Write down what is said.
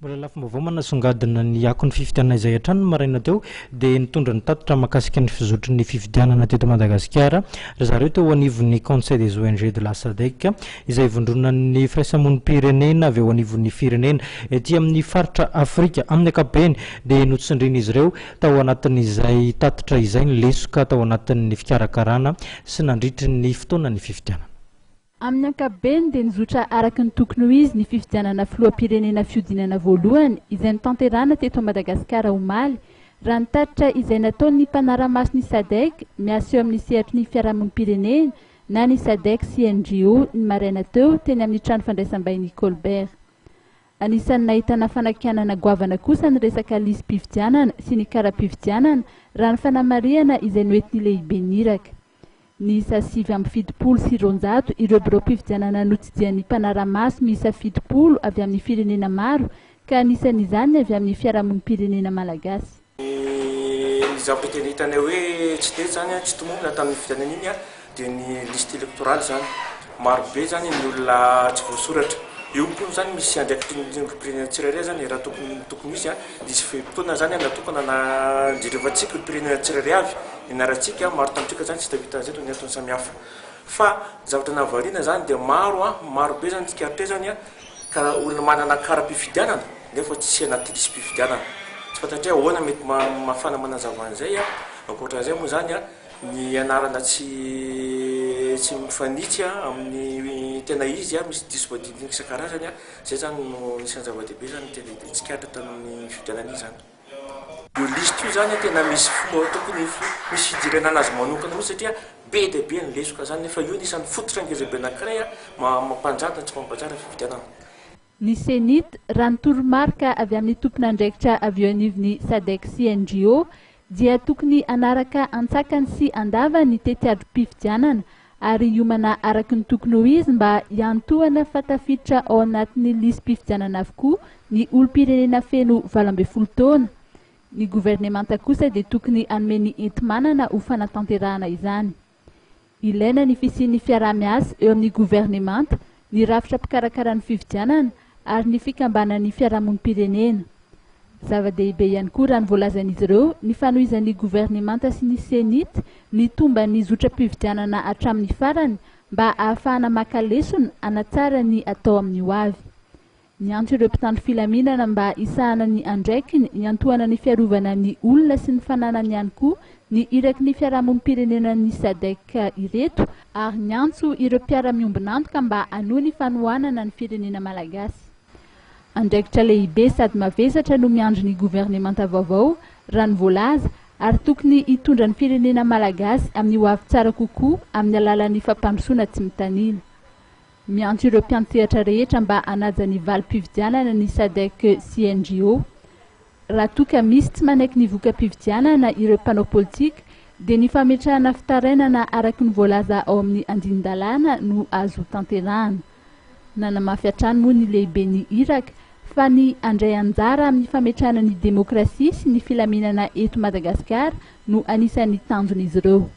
Mbola lafomba manasongadina ny akony fifidianana izay hatrany maraina teo dia nitondra ny tatitra mahakasika ny fizotry ny fifidianana teto Madagasikara ry zareo teo anivon'ny Conseil des ONG de la SADC izay vondronan'ny firaisamonim-pirenena avy eo anivon'ny firenena ety amin'ny faritra Afrika amin'ny ankapobeny dia notsindriana izy ireo tao anatin'izay tatitra izay ny lesoka tao anatin'ny fikarakarana sy nandritry ny fotoanan'ny fifidianana. Amin'ny ankapobeny dia nizotra araky ny tokony ho izy ny fifidianana filoham-pirenena fiodinana voalohany izay nitanterahana teto Madagasikara omaly raha ny tatitra izay nataon'ny mpanara-masony SADC miasa eo amin'ny sehatry ny fiarahamonim-pirenena na ny SADC CNGO ny maraina teo teny amin'ny trano fandraisam-bahiny Colbert. Anisan'ny nahitana fanakianana goavana kosa ny resaka lisy-pifidianana sy ny kara-pifidianana raha ny fanamariana izay noentin'ny lehibe niraka. Ny isa 7 sy 900 ireo birao mpifidianana notsidian'ny mpanara-maso miisa 7 avy amin'ny firenena maro ka anisan'izany avy amin'ny fiarahamonim-pirenena malagasy. Zavatra tena hitana hoe tsy teto zany tsy tomombona tamin'ny fifidianana iny dia ny liste électorale zany maro be zany ny olona tsy voasoratra. Io koa zany misy andraikitry pirenena tsirairay zany raha tokony misy misy fotoana zany natokana na jerevantsika pirenena tsirairay avy inarantsika maro tamintsika zany tsy tavita zeto ny antony samihafa fa zavatra nahavariana zany dia maro be zany tsikaritra zany ka olona manana kara-pifidianana nefa tsy anaty lisy-pifidianana tsy fantatry ahoana mety mafana manazava an'izay ankoatran'izay moa zany ny anarana tsy mifanitsy amin'ny tena izy misy diso voadidina isan-karazany zay zany no isan'ny zava-dehibe zany tena tsikaritra tamin'ny fifidianana iny zany. Io liste io zany tena misy fomba tokony misy fidirana azy manokana mihitsy satria be dia be ny lesoka zany nefa io nisan'ny fototra angezabe anankiray mampanjata tsy mampanjara fifidianana. Ny senit raha ny toromarika avy amin'ny tompon'andraikitra avy eo anivon'ny SADC CNGO dia tokony anaraka antsakany sy andava ny tetiadrom-pifidianana ary hiomana araky ny tokony ho izy mba hiantohana fatafiditra ao anatin'ny lisy-pifidianana avokoa ny olom-pirenena feno 12 taona. Ny gouvernemanta kosa dia tokony anome ny enti-manana ho fanatanterahana izany. Ilaina ny fisian'ny fiaraha-miasa eo amin'ny gouvernemanta, ny rafitra mpikarakara ny fifidianana ary ny fikambanan'ny fiarahamonim-pirenena. Zava-dehibe ihany koa raha ny voalazan'izy ireo ny fanohizan'ny gouvernemanta sy ny senit ny tomba ny zotra-pifidianana hatramin'ny farany mba ahafahana maka lesona anatsara ny atao amin'ny ho avy. Niantso ireo mpitandro filaminana mba hisahana ny andraikiny hiantohana ny fiarovana ny olona sy ny fananany ihany koa ny iraky ny fiarahamonim-pirenena ny SADC ireto ary niantso ireo mpiara-miombonantoka mba hanohy ny fanohanana ny firenena malagasy. Andraikitra lehibe sady mavesatra no miandry ny gouvernemanta vaovao raha ny voalaza ary tokony hitondra ny firenena malagasy amin'ny ho avy tsara kokoa amin'ny alalan'ny fampandrosoana tsy mitanila. Miantso ireo mpiantsehatra rehetra mba hanaja ny valim-pifidianana ny SADC CNGO. Raha toka misy tsy manaiky ny voka-pifidianana ireo mpanao politika dia ny fametrahana fitarainana araky ny voalaza ao amin'ny andindalana no azo tanterahana. Nanamafy hatrany moa ny lehiben'ny Iraka fa ny andray anjara amin'ny fametrahana ny demokrasia sy ny filaminana eto Madagasikara no anisan'ny tanjon'izy ireo.